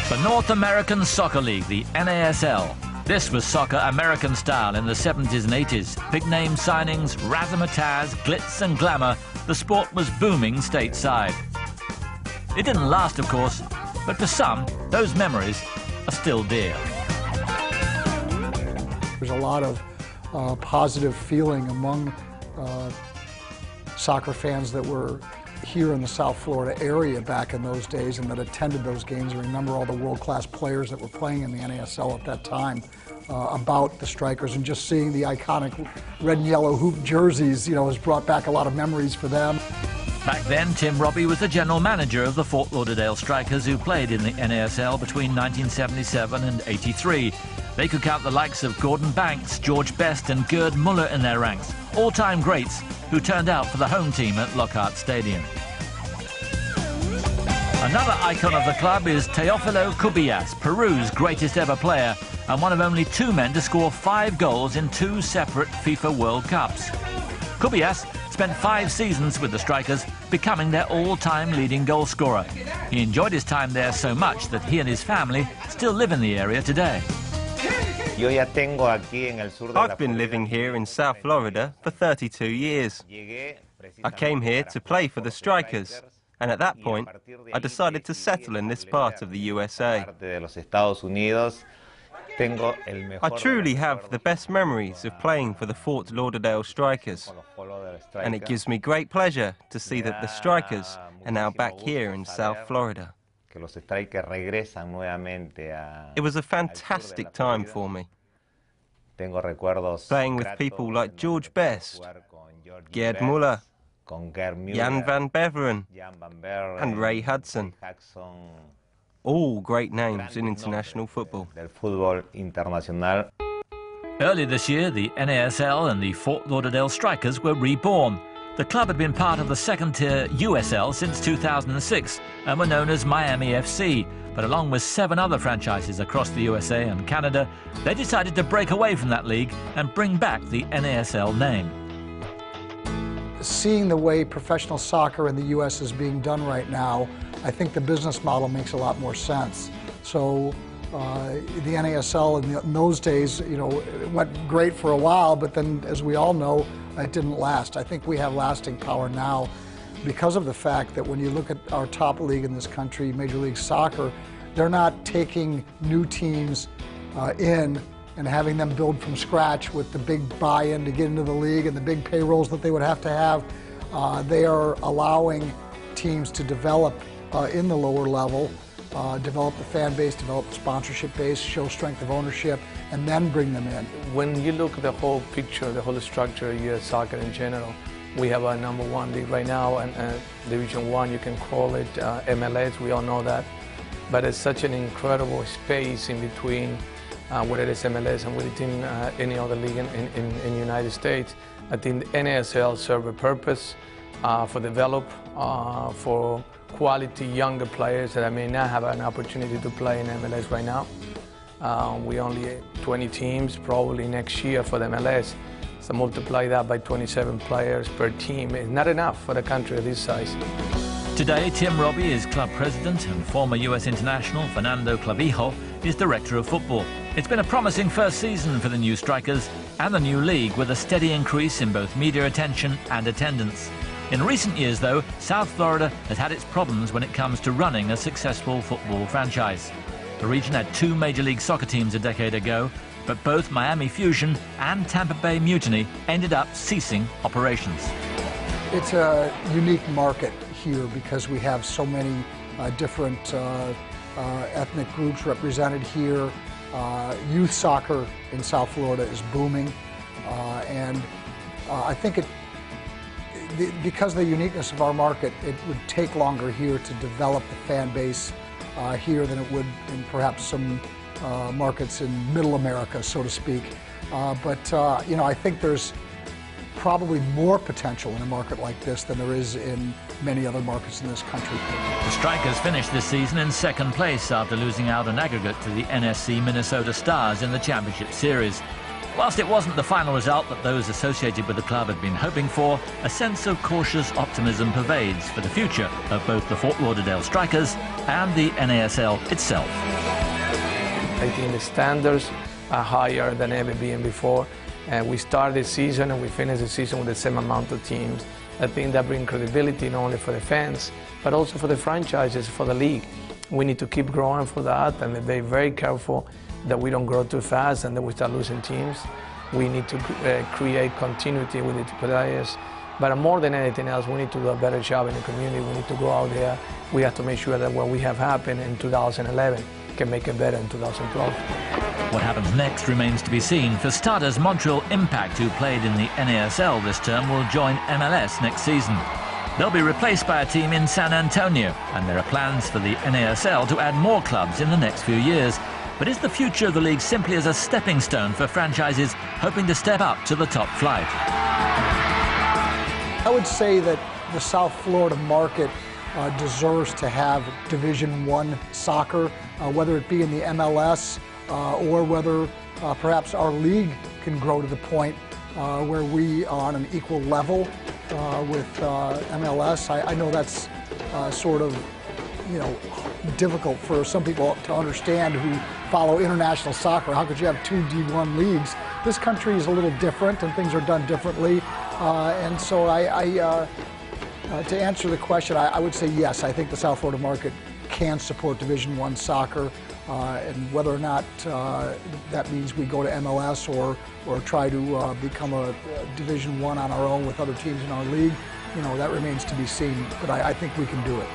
The North American Soccer League, the NASL. This was soccer American style in the 70s and 80s. Big name signings, razzmatazz, glitz and glamour. The sport was booming stateside. It didn't last, of course, but for some, those memories are still dear. There's a lot of positive feeling among soccer fans that were here in the South Florida area back in those days and that attended those games and remember all the world-class players that were playing in the NASL at that time about the Strikers, and just seeing the iconic red and yellow hoop jerseys, has brought back a lot of memories for them. Back then, Tim Robbie was the general manager of the Fort Lauderdale Strikers, who played in the NASL between 1977 and 83. They could count the likes of Gordon Banks, George Best and Gerd Muller in their ranks, all-time greats who turned out for the home team at Lockhart Stadium. Another icon of the club is Teofilo Cubillas, Peru's greatest ever player, and one of only 2 men to score 5 goals in 2 separate FIFA World Cups. Cubillas spent 5 seasons with the Strikers, becoming their all-time leading goal scorer. He enjoyed his time there so much that he and his family still live in the area today. I've been living here in South Florida for 32 years. I came here to play for the Strikers, and at that point, I decided to settle in this part of the USA. I truly have the best memories of playing for the Fort Lauderdale Strikers, and it gives me great pleasure to see that the Strikers are now back here in South Florida. It was a fantastic time for me, playing with people like George Best, Gerd Muller, Jan van Beveren and Ray Hudson. All great names in international football. Early this year, the NASL and the Fort Lauderdale Strikers were reborn. The club had been part of the second-tier USL since 2006 and were known as Miami FC. But along with 7 other franchises across the USA and Canada, they decided to break away from that league and bring back the NASL name. Seeing the way professional soccer in the U.S. is being done right now, I think the business model makes a lot more sense. So the NASL in those days, it went great for a while, but then, as we all know, it didn't last. I think we have lasting power now because of the fact that when you look at our top league in this country, Major League Soccer, they're not taking new teams in and having them build from scratch with the big buy-in to get into the league and the big payrolls that they would have to have. They are allowing teams to develop in the lower level, develop the fan base, develop the sponsorship base, show strength of ownership, and then bring them in. When you look at the whole picture, the whole structure of U.S. soccer in general, we have a #1 league right now, and Division 1, you can call it MLS, we all know that. But it's such an incredible space in between whether it is MLS and within any other league in the United States. I think the NASL serve a purpose for develop, for quality younger players that may not have an opportunity to play in MLS right now. We only 20 teams probably next year for the MLS. So multiply that by 27 players per team. It's not enough for a country of this size. Today, Tim Robbie is club president and former US international Fernando Clavijo is director of football. It's been a promising first season for the new Strikers and the new league, with a steady increase in both media attention and attendance. In recent years, though, South Florida has had its problems when it comes to running a successful football franchise. The region had 2 Major League Soccer teams a decade ago, but both Miami Fusion and Tampa Bay Mutiny ended up ceasing operations. It's a unique market here because we have so many different ethnic groups represented here. Youth soccer in South Florida is booming, and I think because of the uniqueness of our market, it would take longer here to develop the fan base here than it would in perhaps some markets in Middle America, so to speak. But I think there's probably more potential in a market like this than there is in many other markets in this country. The Strikers finished this season in 2nd place after losing out on aggregate to the NSC Minnesota Stars in the Championship Series. Whilst it wasn't the final result that those associated with the club had been hoping for, a sense of cautious optimism pervades for the future of both the Fort Lauderdale Strikers and the NASL itself. I think the standards are higher than ever been before. And we start the season and we finish the season with the same amount of teams. I think that brings credibility not only for the fans, but also for the franchises, for the league. We need to keep growing for that and be very careful that we don't grow too fast and that we start losing teams. We need to create continuity with the players. But more than anything else, we need to do a better job in the community. We need to go out there. We have to make sure that what we have happened in 2011 can make it better in 2012. What happens next remains to be seen. For starters, Montreal Impact, who played in the NASL this term, will join MLS next season. They'll be replaced by a team in San Antonio, and there are plans for the NASL to add more clubs in the next few years. But is the future of the league simply as a stepping stone for franchises hoping to step up to the top flight? I would say that the South Florida market deserves to have Division I soccer, whether it be in the MLS or whether perhaps our league can grow to the point where we are on an equal level with MLS. I know that's sort of, difficult for some people to understand who follow international soccer. How could you have two D1 leagues? This country is a little different and things are done differently. And so to answer the question, I would say yes, I think the South Florida market can support Division I soccer. And whether or not that means we go to MLS or try to become a Division I on our own with other teams in our league, that remains to be seen. But I think we can do it.